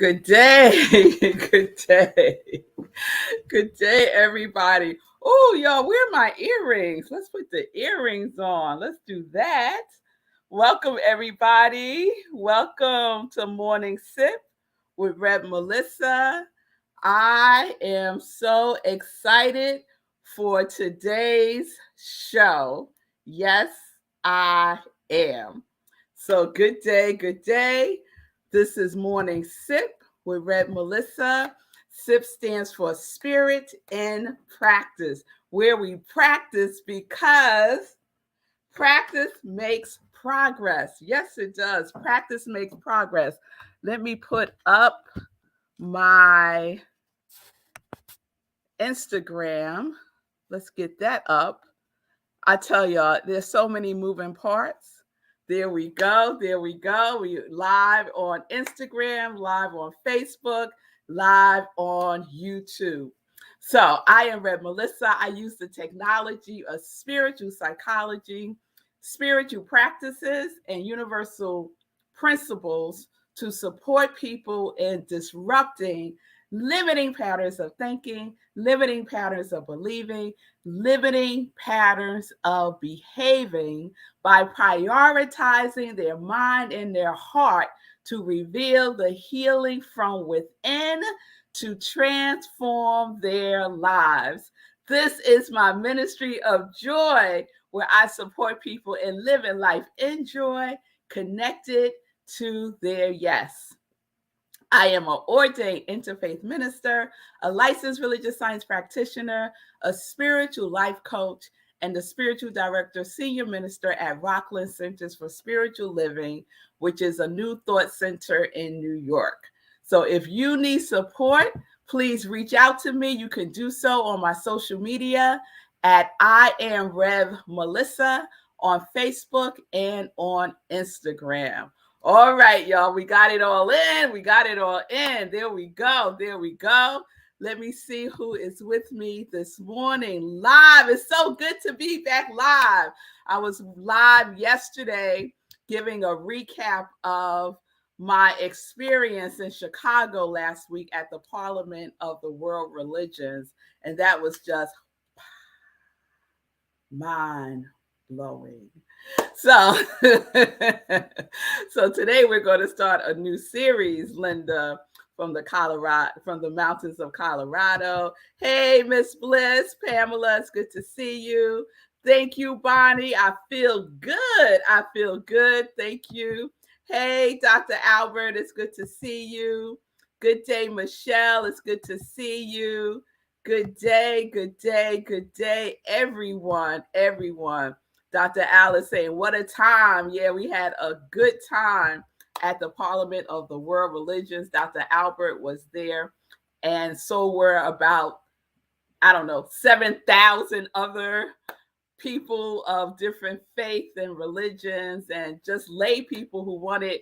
Good day. Good day. Good day, everybody. Oh, y'all, where are my earrings? Let's put the earrings on. Let's do that. Welcome, everybody. Welcome to Morning Sip with Rev Melissa. I am so excited for today's show. Yes, I am. So, good day, good day. This is Morning Sip with Rev Melissa. SIP stands for Spirit in Practice, where we practice because practice makes progress. Yes, it does. Practice makes progress. Let me put up my Instagram. Let's get that up. I tell y'all, there's so many moving parts. There we go. There we go. We live on Instagram, live on Facebook, live on YouTube. So I am Rev Melissa. I use the technology of spiritual psychology, spiritual practices, and universal principles to support people in disrupting limiting patterns of thinking, limiting patterns of believing, limiting patterns of behaving by prioritizing their mind and their heart to reveal the healing from within to transform their lives. This is my ministry of joy where I support people in living life in joy, connected to their yes. I am an ordained interfaith minister, a licensed religious science practitioner, a spiritual life coach, and the spiritual director, senior minister at Rockland Centers for Spiritual Living, which is a new thought center in New York. So if you need support, please reach out to me. You can do so on my social media at iamrevmelissa on Facebook and on Instagram. All right, y'all, we got it all in. We got it all in. There we go. There we go. Let me see who is with me this morning live. It's so good to be back live. I was live yesterday giving a recap of my experience in Chicago last week at the Parliament of the World Religions, and that was just mind blowing. So, so today we're going to start a new series, Linda, from the mountains of Colorado. Hey, Miss Bliss, Pamela, it's good to see you. Thank you, Bonnie. I feel good. I feel good. Thank you. Hey, Dr. Albert, it's good to see you. Good day, Michelle. It's good to see you. Good day, good day, good day, everyone, everyone. Dr. Alice saying, what a time. Yeah, we had a good time at the Parliament of the World Religions. Dr. Albert was there. And so were about, 7,000 other people of different faiths and religions and just lay people who wanted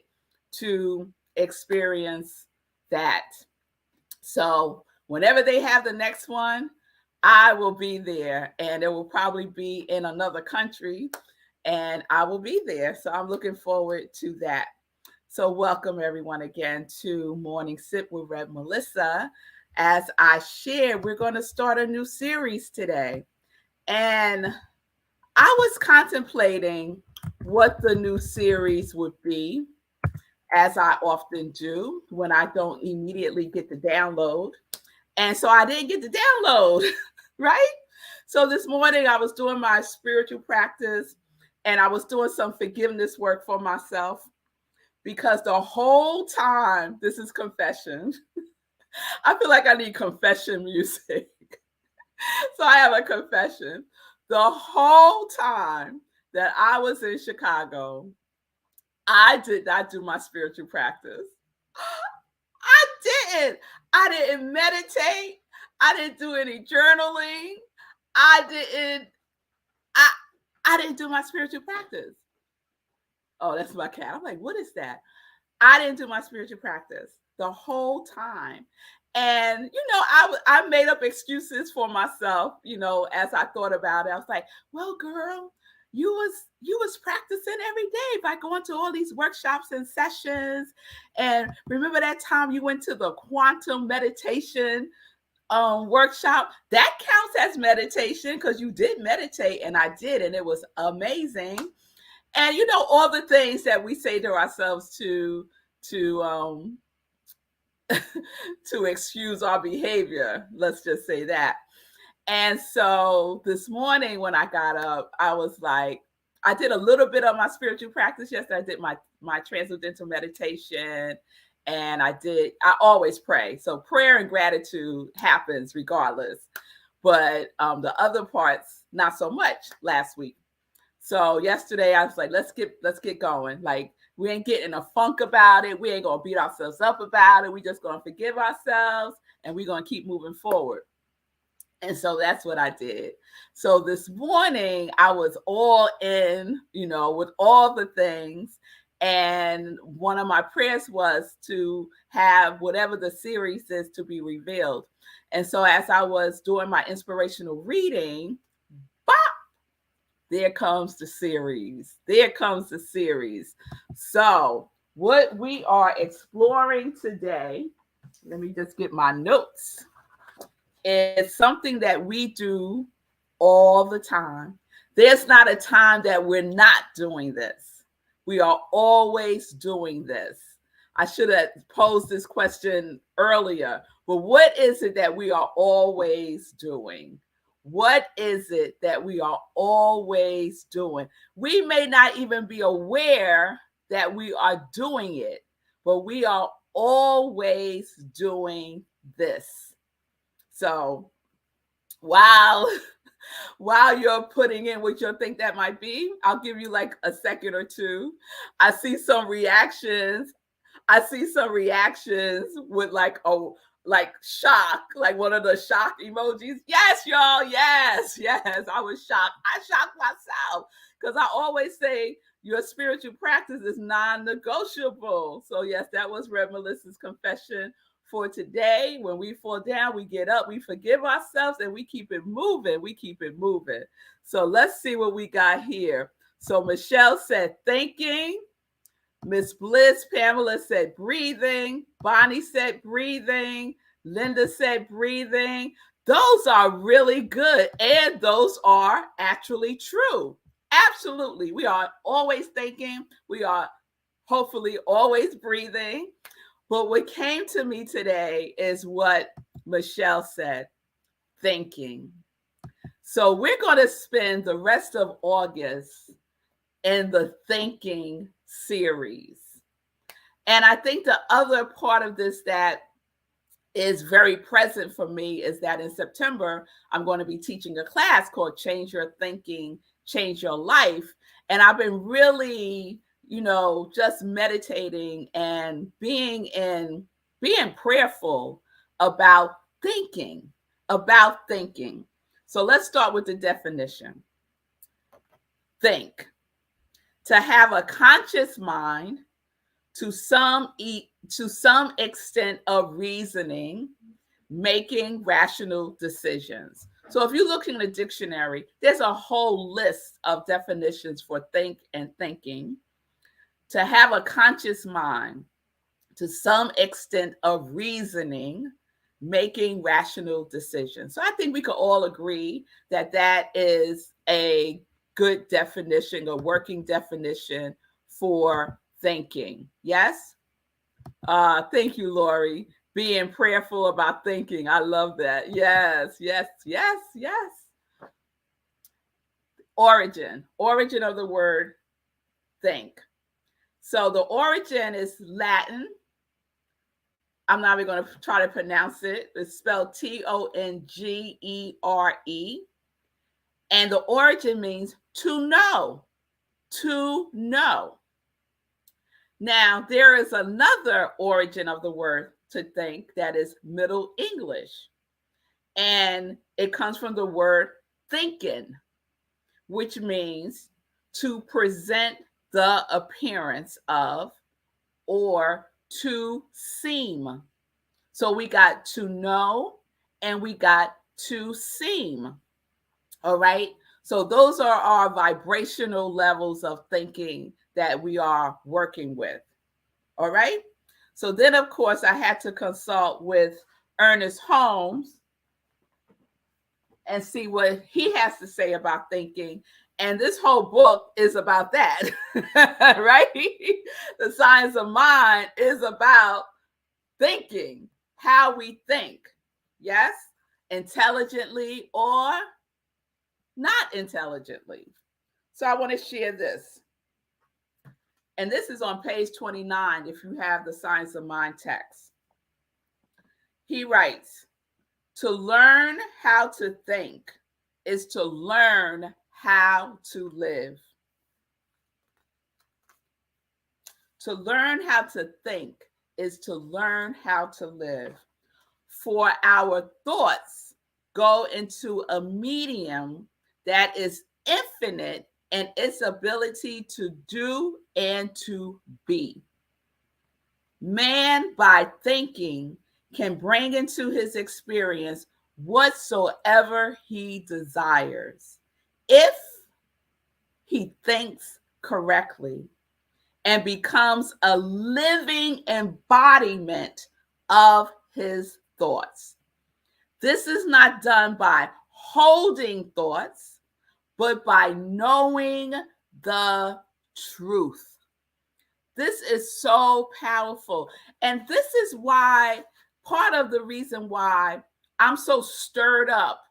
to experience that. So whenever they have the next one, I will be there, and it will probably be in another country, and I will be there. So I'm looking forward to that. So welcome everyone again to Morning Sip with Rev Melissa. As I shared, we're going to start a new series today. And I was contemplating what the new series would be, as I often do when I don't immediately get the download. And so I didn't get the download, right? So this morning I was doing my spiritual practice and I was doing some forgiveness work for myself because the whole time, this is confession. I feel like I need confession music. So I have a confession. The whole time that I was in Chicago, I did not do my spiritual practice. I didn't meditate. I didn't do any journaling. I didn't do my spiritual practice. Oh, that's my cat. I'm like, what is that? I didn't do my spiritual practice the whole time. And, I made up excuses for myself, as I thought about it. I was like, well, girl, you was practicing every day by going to all these workshops and sessions. And remember that time you went to the quantum meditation workshop? That counts as meditation because you did meditate, and I did, and it was amazing. And all the things that we say to ourselves to to excuse our behavior, let's just say that. And so this morning when I got up, I was like, I did a little bit of my spiritual practice yesterday. I did my transcendental meditation, and I always pray. So prayer and gratitude happens regardless. But the other parts, not so much last week. So yesterday I was like, let's get going. Like, we ain't getting a funk about it. We ain't gonna beat ourselves up about it. We just gonna forgive ourselves, and we're gonna keep moving forward. And so that's what I did. So this morning I was all in, with all the things. And one of my prayers was to have whatever the series is to be revealed. And so as I was doing my inspirational reading, bop, there comes the series. There comes the series. So what we are exploring today, let me just get my notes. It's something that we do all the time. There's not a time that we're not doing this. We are always doing this. I should have posed this question earlier, but what is it that we are always doing? What is it that we are always doing? We may not even be aware that we are doing it, but we are always doing this. So while you're putting in what you think that might be, I'll give you like a second or two. I see some reactions. With like shock, like one of the shock emojis. Yes, y'all. Yes. I was shocked. I shocked myself because I always say your spiritual practice is non-negotiable. So yes, that was Rev Melissa's confession for today. When we fall down, we get up, we forgive ourselves, and we keep it moving. So let's see what we got here. So Michelle said thinking. Miss Bliss, Pamela said breathing. Bonnie said breathing. Linda said breathing. Those are really good, and those are actually true. Absolutely. We are always thinking. We are hopefully always breathing. But what came to me today is what Michelle said, thinking. So we're going to spend the rest of August in the thinking series. And I think the other part of this that is very present for me is that in September, I'm going to be teaching a class called Change Your Thinking, Change Your Life. And I've been really just meditating and being prayerful about thinking. So let's start with the definition. Think. To have a conscious mind, to some extent of reasoning, making rational decisions. So if you look in the dictionary, there's a whole list of definitions for think and thinking. To have a conscious mind, to some extent of reasoning, making rational decisions. So I think we could all agree that that is a good definition, a working definition for thinking. Yes? Thank you, Lori. Being prayerful about thinking. I love that. Yes. Origin of the word think. So the origin is Latin. I'm not even going to try to pronounce it. It's spelled Tongere. And the origin means to know. To know. Now, there is another origin of the word to think that is Middle English. And it comes from the word thinking, which means to present the appearance of or to seem. So we got to know and we got to seem. All right. So those are our vibrational levels of thinking that we are working with. All right. So then, of course, I had to consult with Ernest Holmes and see what he has to say about thinking. And this whole book is about that, right? The Science of Mind is about thinking, how we think. Yes, intelligently or not intelligently. So I want to share this. And this is on page 29 if you have the Science of Mind text. He writes, to learn how to think is to learn how to live. To learn how to think is to learn how to live. For our thoughts go into a medium that is infinite in its ability to do and to be. Man, by thinking, can bring into his experience whatsoever he desires, if he thinks correctly and becomes a living embodiment of his thoughts. This is not done by holding thoughts, but by knowing the truth. This is so powerful. And this is why, part of the reason why I'm so stirred up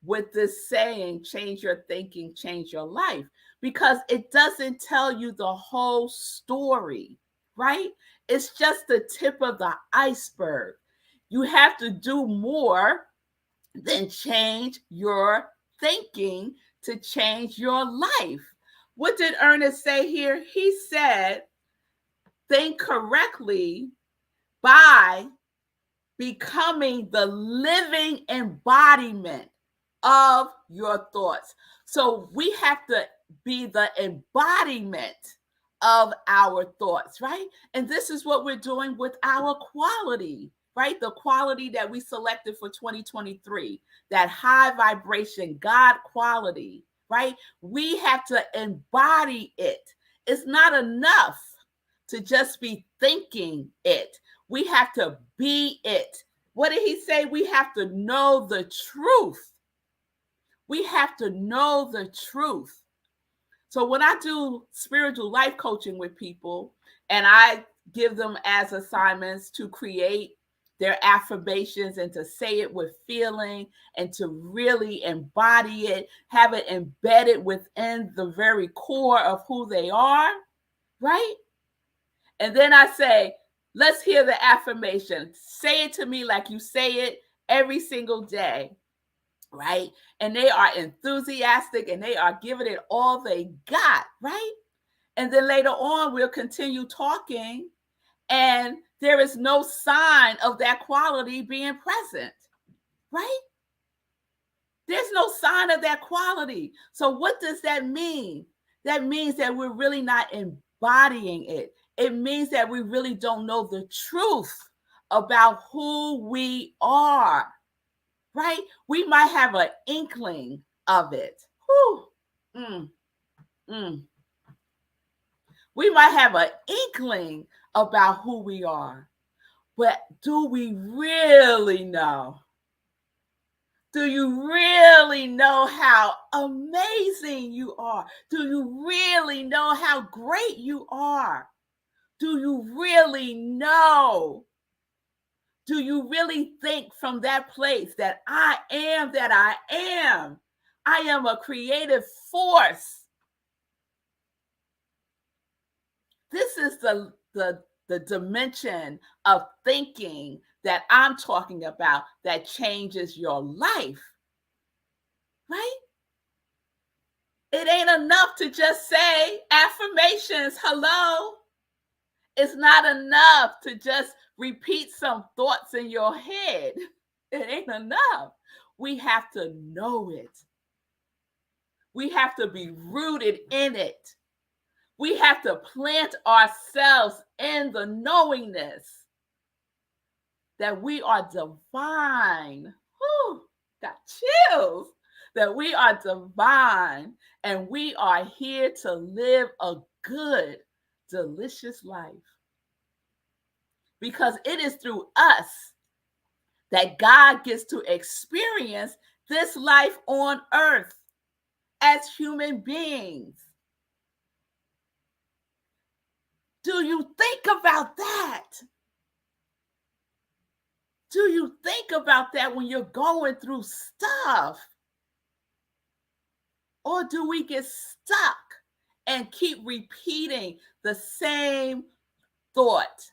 with this saying, change your thinking, change your life, because it doesn't tell you the whole story, right? It's just the tip of the iceberg. You have to do more than change your thinking to change your life. What did Ernest say here? He said, think correctly by becoming the living embodiment of your thoughts. So we have to be the embodiment of our thoughts, right? And this is what we're doing with our quality, right? The quality that we selected for 2023, that high vibration, God quality, right? We have to embody it. It's not enough to just be thinking it. We have to be it. What did he say? We have to know the truth. We have to know the truth. So when I do spiritual life coaching with people and I give them as assignments to create their affirmations and to say it with feeling and to really embody it, have it embedded within the very core of who they are, right? And then I say, let's hear the affirmation. Say it to me like you say it every single day, right? And they are enthusiastic and they are giving it all they got, right? And then later on, we'll continue talking and there is no sign of that quality being present, right? There's no sign of that quality. So what does that mean? That means that we're really not embodying it. It means that we really don't know the truth about who we are, right? We might have an inkling of it. Whew. We might have an inkling about who we are, but do we really know? Do you really know how amazing you are? Do you really know how great you are? Do you really know? Do you really think from that place that I am that I am? I am a creative force. This is the dimension of thinking that I'm talking about that changes your life, right? It ain't enough to just say affirmations. Hello. It's not enough to just repeat some thoughts in your head. It ain't enough. We have to know it. We have to be rooted in it. We have to plant ourselves in the knowingness that we are divine. Whew, got chills. that we are divine and we are here to live a good, delicious life. Because it is through us that God gets to experience this life on earth as human beings. Do you think about that? Do you think about that when you're going through stuff? Or do we get stuck and keep repeating the same thought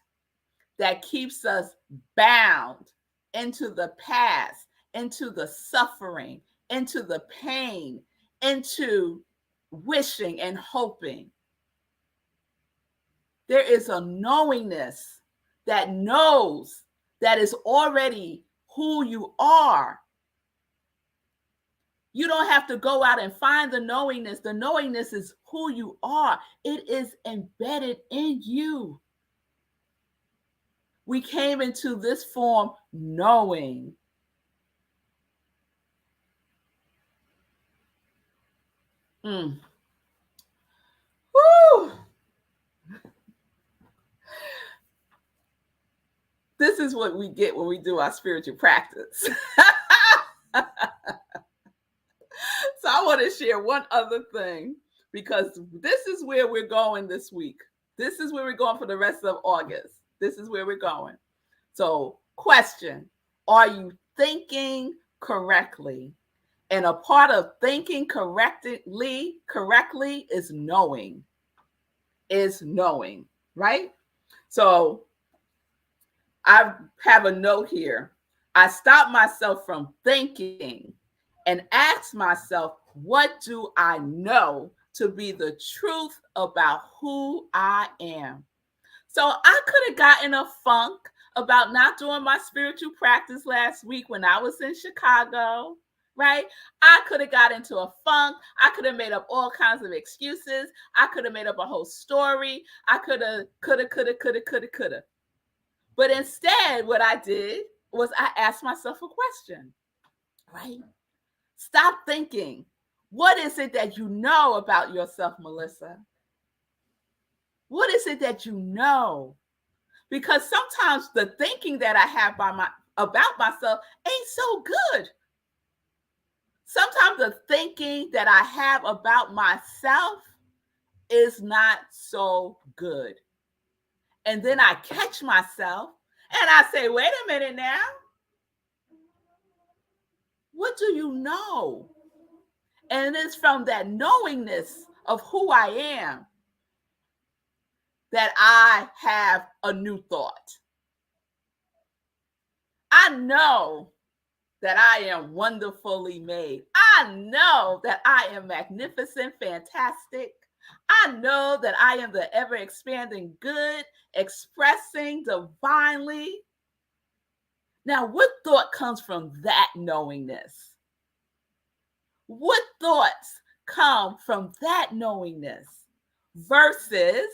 that keeps us bound into the past, into the suffering, into the pain, into wishing and hoping? There is a knowingness that knows that is already who you are. You don't have to go out and find the knowingness. The knowingness is who you are. It is embedded in you. We came into this form knowing. Woo! This is what we get when we do our spiritual practice. So I want to share one other thing, because this is where we're going this week. This is where we're going for the rest of August. This is where we're going. So, question, are you thinking correctly? And a part of thinking correctly is knowing. Right? So I have a note here. I stop myself from thinking and ask myself, what do I know to be the truth about who I am? So I could have gotten a funk about not doing my spiritual practice last week when I was in Chicago, right? I could have got into a funk. I could have made up all kinds of excuses. I could have made up a whole story. I coulda. But instead, what I did was I asked myself a question, right? Stop thinking. What is it that you know about yourself, Melissa? What is it that you know? Because sometimes the thinking that I have about myself ain't so good. Sometimes the thinking that I have about myself is not so good. And then I catch myself and I say, wait a minute now. What do you know? And it's from that knowingness of who I am that I have a new thought. I know that I am wonderfully made. I know that I am magnificent, fantastic. I know that I am the ever expanding good, expressing divinely. Now, what thought comes from that knowingness? What thoughts come from that knowingness versus,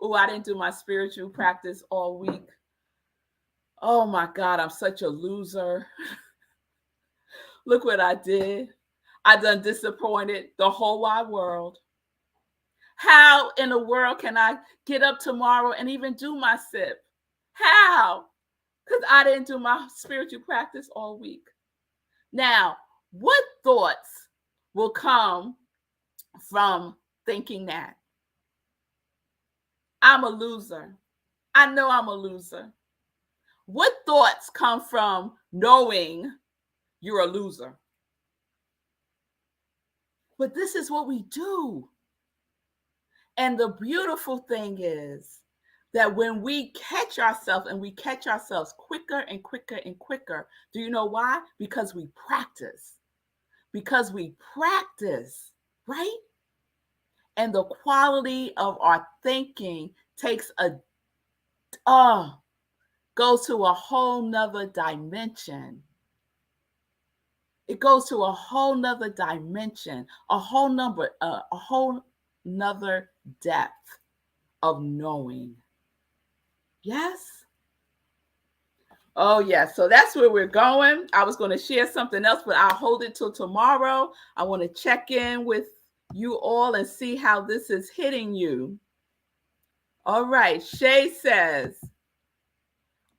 oh, I didn't do my spiritual practice all week. Oh my God, I'm such a loser. Look what I did. I done disappointed the whole wide world. How in the world can I get up tomorrow and even do my sip? How? Because I didn't do my spiritual practice all week. Now, what thoughts will come from thinking that? I'm a loser. I know I'm a loser. What thoughts come from knowing you're a loser? But this is what we do. And the beautiful thing is that when we catch ourselves, and we catch ourselves quicker and quicker and quicker, do you know why? Because we practice. Because we practice, right? And the quality of our thinking takes goes to a whole nother dimension. It goes to a whole nother dimension, a whole nother depth of knowing. Yes? Oh, yeah. So that's where we're going. I was going to share something else, but I'll hold it till tomorrow. I want to check in with you all and see how this is hitting you. All right. Shay says,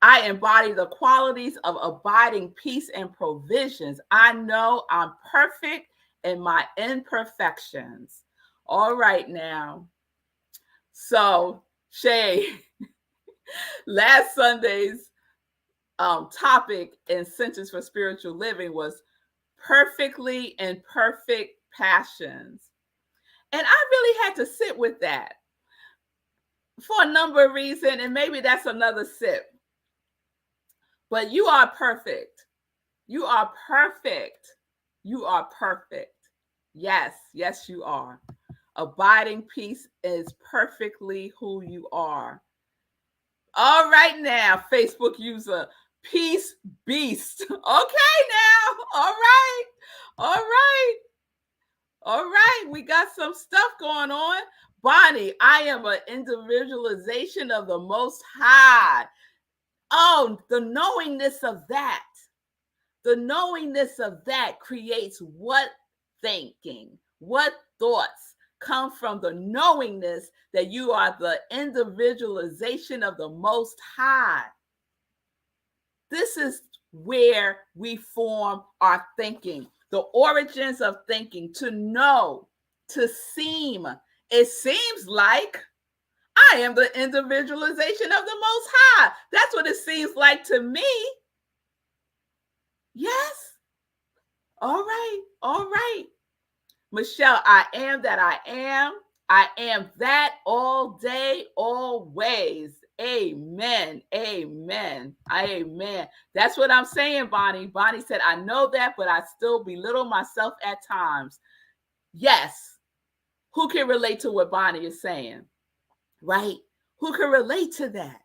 I embody the qualities of abiding peace and provisions. I know I'm perfect in my imperfections. All right now. So, Shay, last Sunday's topic in Sentence for Spiritual Living was perfectly imperfect passions. And I really had to sit with that for a number of reasons, and maybe that's another sip. But you are perfect. You are perfect. You are perfect. Yes, yes, you are. Abiding peace is perfectly who you are. All right now, Facebook user, Peace Beast. Okay now. All right. All right. All right. We got some stuff going on. Bonnie, I am an individualization of the Most High. Oh, the knowingness of that. The knowingness of that creates what thinking, what thoughts come from the knowingness that you are the individualization of the Most High. This is where we form our thinking, the origins of thinking, to know, to seem. It seems like I am the individualization of the Most High. That's what it seems like to me. Yes. All right. All right. Michelle, I am that I am. I am that all day, always. Amen. Amen. Amen. That's what I'm saying, Bonnie. Bonnie said, I know that, but I still belittle myself at times. Yes. Who can relate to what Bonnie is saying? Right? Who can relate to that?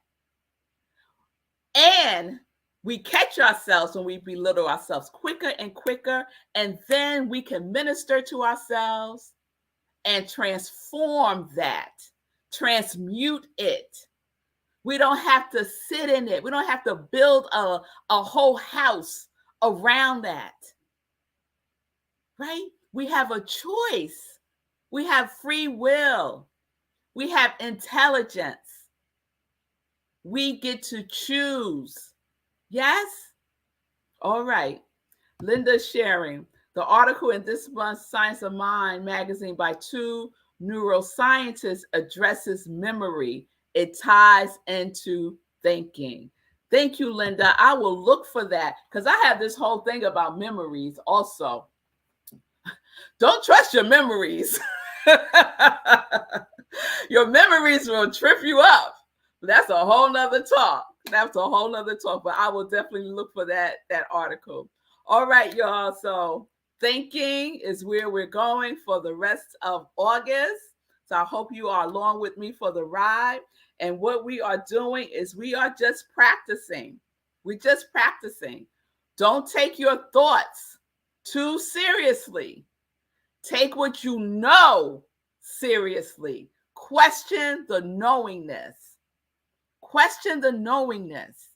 And we catch ourselves when we belittle ourselves quicker and quicker, and then we can minister to ourselves and transform that, transmute it. We don't have to sit in it. We don't have to build a whole house around that, right? We have a choice. We have free will. We have intelligence. We get to choose. Yes? All right. Linda sharing. The article in this month's Science of Mind magazine by two neuroscientists addresses memory. It ties into thinking. Thank you, Linda. I will look for that because I have this whole thing about memories also. Don't trust your memories. Your memories will trip you up. That's a whole nother talk. That's a whole nother talk, but I will definitely look for that article. All right, y'all. So thinking is where we're going for the rest of August. So I hope you are along with me for the ride. And what we are doing is we are just practicing. We're just practicing. Don't take your thoughts too seriously. Take what you know seriously. Question the knowingness. Question the knowingness.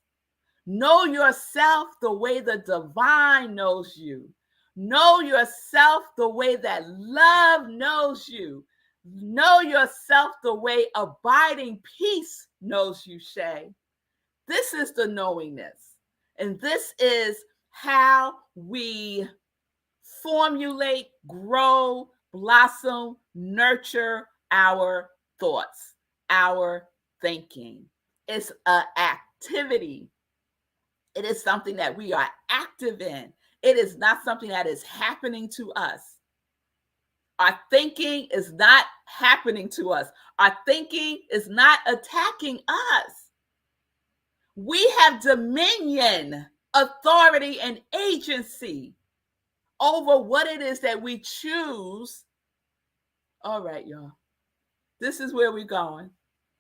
Know yourself the way the divine knows you. Know yourself the way that love knows you. Know yourself the way abiding peace knows you, Shay. This is the knowingness. And this is how we formulate, grow, blossom, nurture our thoughts, our thinking. It's an activity. It is something that we are active in. It is not something that is happening to us. Our thinking is not happening to us. Our thinking is not attacking us. We have dominion, authority, and agency over what it is that we choose. All right, y'all. This is where we're going.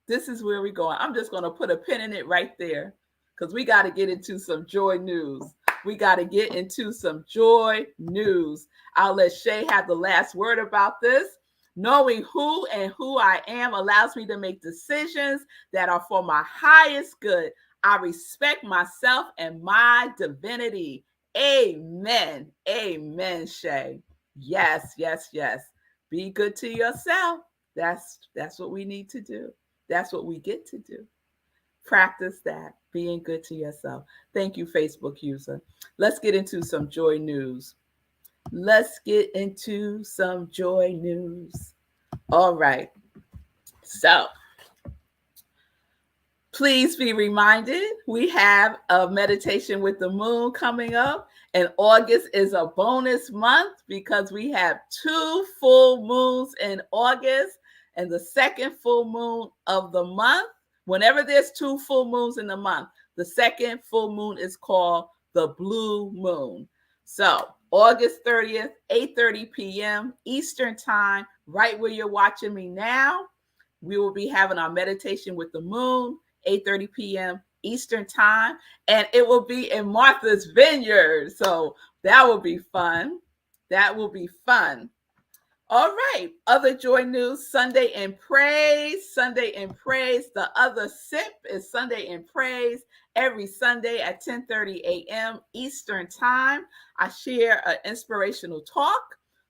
This is where we're going. I'm just going to put a pin in it right there because we got to get into some joy news. We got to get into some joy news. I'll let Shay have the last word about this. Knowing who and who I am allows me to make decisions that are for my highest good. I respect myself and my divinity. Amen. Amen, Shay. Yes, yes, yes. Be good to yourself. That's what we need to do. That's what we get to do. Practice that, being good to yourself. Thank you, Facebook user. Let's get into some joy news. Let's get into some joy news. All right. So, please be reminded, we have a meditation with the moon coming up, and August is a bonus month because we have 2 full moons in August, and the second full moon of the month, whenever there's 2 full moons in the month, the second full moon is called the blue moon. So August 30th, 8:30 p.m. Eastern time, right where you're watching me now, we will be having our meditation with the moon, 8:30 p.m. Eastern time, and it will be in Martha's Vineyard. So that will be fun. That will be fun. All right. Other joy news, Sunday in Praise. Sunday in Praise. The other sip is Sunday in Praise every Sunday at 10:30 a.m. Eastern time. I share an inspirational talk.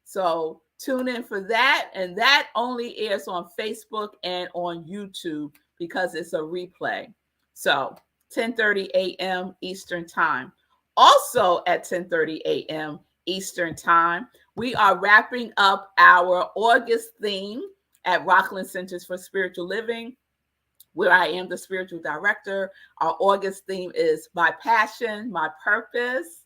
So tune in for that. And that only airs on Facebook and on YouTube because it's a replay. So 10:30 a.m. Eastern time. Also at 10:30 a.m. Eastern time, we are wrapping up our August theme at Rockland Centers for Spiritual Living, where I am the spiritual director. Our August theme is My Passion, My Purpose.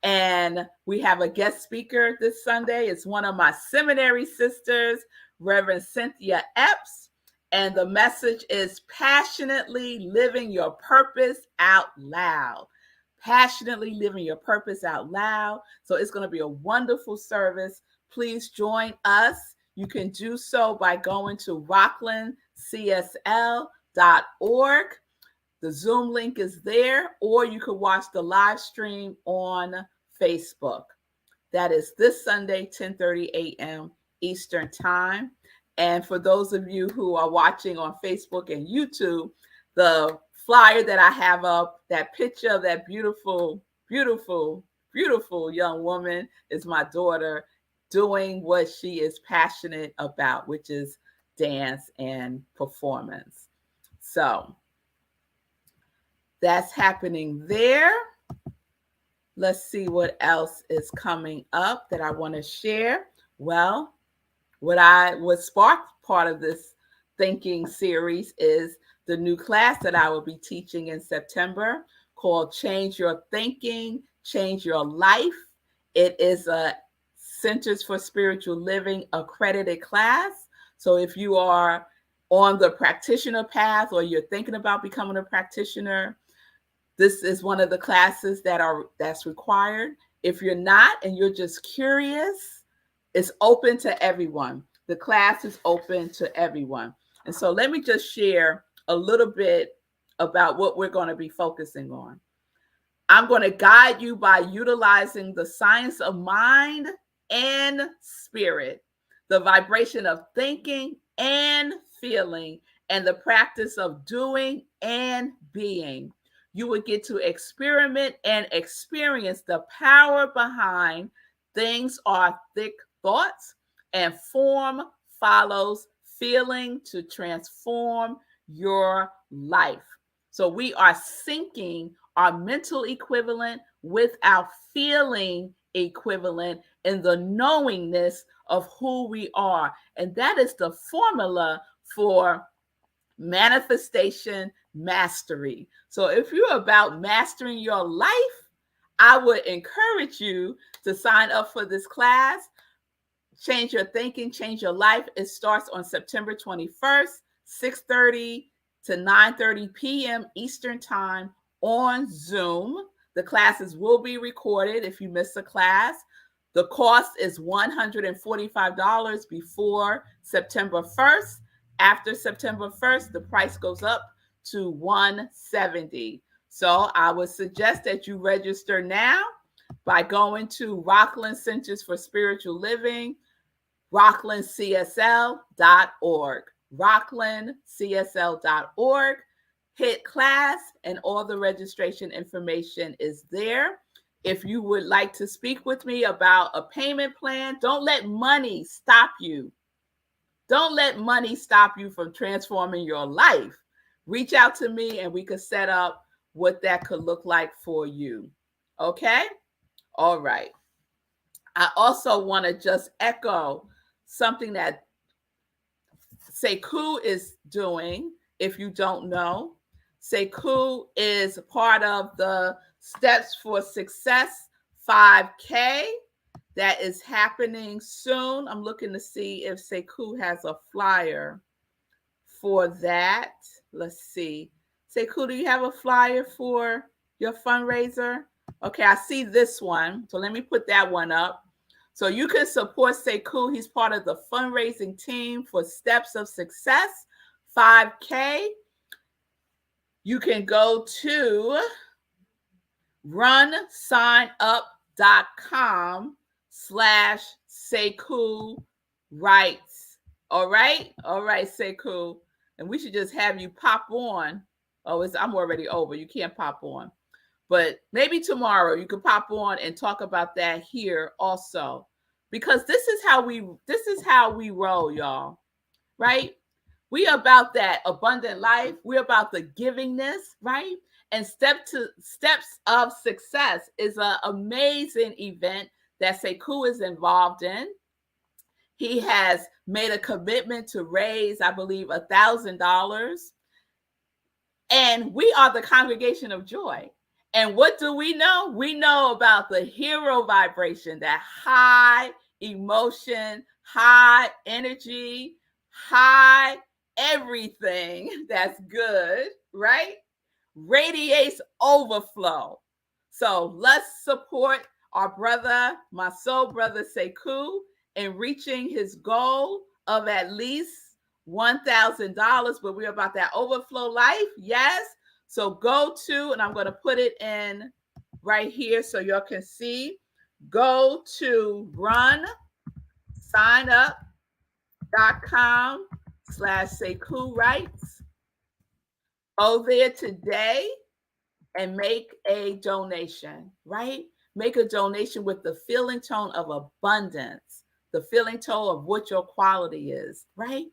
And we have a guest speaker this Sunday. It's one of my seminary sisters, Reverend Cynthia Epps. And the message is passionately living your purpose out loud. Passionately living your purpose out loud. So it's going to be a wonderful service. Please join us. You can do so by going to rocklandcsl.org. The Zoom link is there, or you can watch the live stream on Facebook. That is this Sunday, 10:30 a.m. Eastern time. And for those of you who are watching on Facebook and YouTube, the flyer that I have up, that picture of that beautiful, beautiful, beautiful young woman is my daughter doing what she is passionate about, which is dance and performance. So that's happening there. Let's see what else is coming up that I want to share. Well, what sparked part of this thinking series is the new class that I will be teaching in September called Change Your Thinking, Change Your Life. It is a Centers for Spiritual Living accredited class. So if you are on the practitioner path or you're thinking about becoming a practitioner, this is one of the classes that's required. If you're not and you're just curious, it's open to everyone. The class is open to everyone. And so let me just share a little bit about what we're going to be focusing on. I'm going to guide you by utilizing the science of mind and spirit, the vibration of thinking and feeling, and the practice of doing and being. You will get to experiment and experience the power behind things are thick thoughts, and form follows feeling to transform your life. So we are syncing our mental equivalent with our feeling equivalent in the knowingness of who we are. And that is the formula for manifestation mastery. So if you're about mastering your life, I would encourage you to sign up for this class. Change Your Thinking, Change Your Life. It starts on September 21st, 6:30 to 9:30 p.m. Eastern time on Zoom. The classes will be recorded if you miss a class. The cost is $145 before September 1st. After September 1st, the price goes up to $170. So I would suggest that you register now by going to Rockland Centers for Spiritual Living, rocklandcsl.org, rocklandcsl.org. hit class, and all the registration information is there. If you would like to speak with me about a payment plan, don't let money stop you. Don't let money stop you from transforming your life. Reach out to me and we could set up what that could look like for you. Okay? All right. I also want to just echo something that Sekou is doing. If you don't know, Sekou is part of the Steps for Success 5K that is happening soon. I'm looking to see if Sekou has a flyer for that. Let's see. Sekou, do you have a flyer for your fundraiser? Okay, I see this one. So let me put that one up. So you can support Sekou. He's part of the fundraising team for Steps of Success 5K. You can go to runsignup.com/Sekou Writes. All right, Sekou. And we should just have you pop on. Oh, I'm already over. You can't pop on. But maybe tomorrow you could pop on and talk about that here also. Because this is how we roll, y'all. Right? We about that abundant life. We're about the givingness, right? And Steps of Success is an amazing event that Sekou is involved in. He has made a commitment to raise, I believe, $1,000. And we are the Congregation of Joy. And what do we know? We know about the hero vibration, that high emotion, high energy, high everything that's good, right? Radiates overflow. So let's support our brother, my soul brother Sekou, in reaching his goal of at least $1,000. But we're about that overflow life. Yes. So go to, and I'm going to put it in right here so y'all can see. Go to runsignup.com/Sekou Writes. Go there today and make a donation, right? Make a donation with the feeling tone of abundance, the feeling tone of what your quality is, right?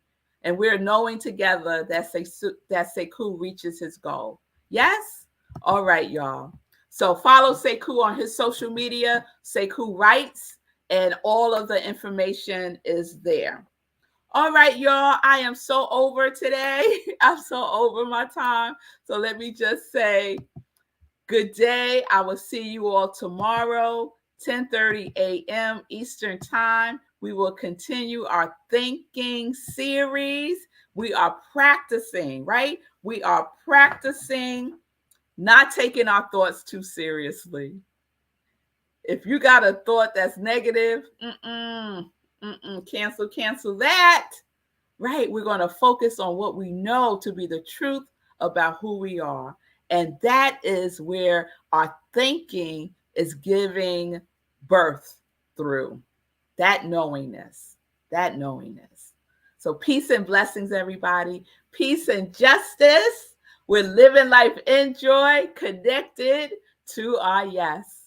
And we're knowing together that Sekou reaches his goal. Yes? All right, y'all. So follow Sekou on his social media, Sekou Writes, and all of the information is there. All right, y'all. I am so over today. I'm so over my time. So let me just say good day. I will see you all tomorrow, 10:30 a.m. Eastern Time. We will continue our thinking series. We are practicing, right? We are practicing not taking our thoughts too seriously. If you got a thought that's negative, cancel that, right? We're going to focus on what we know to be the truth about who we are. And that is where our thinking is giving birth through that knowingness. So peace and blessings, everybody. Peace and justice. We're living life in joy, connected to our yes.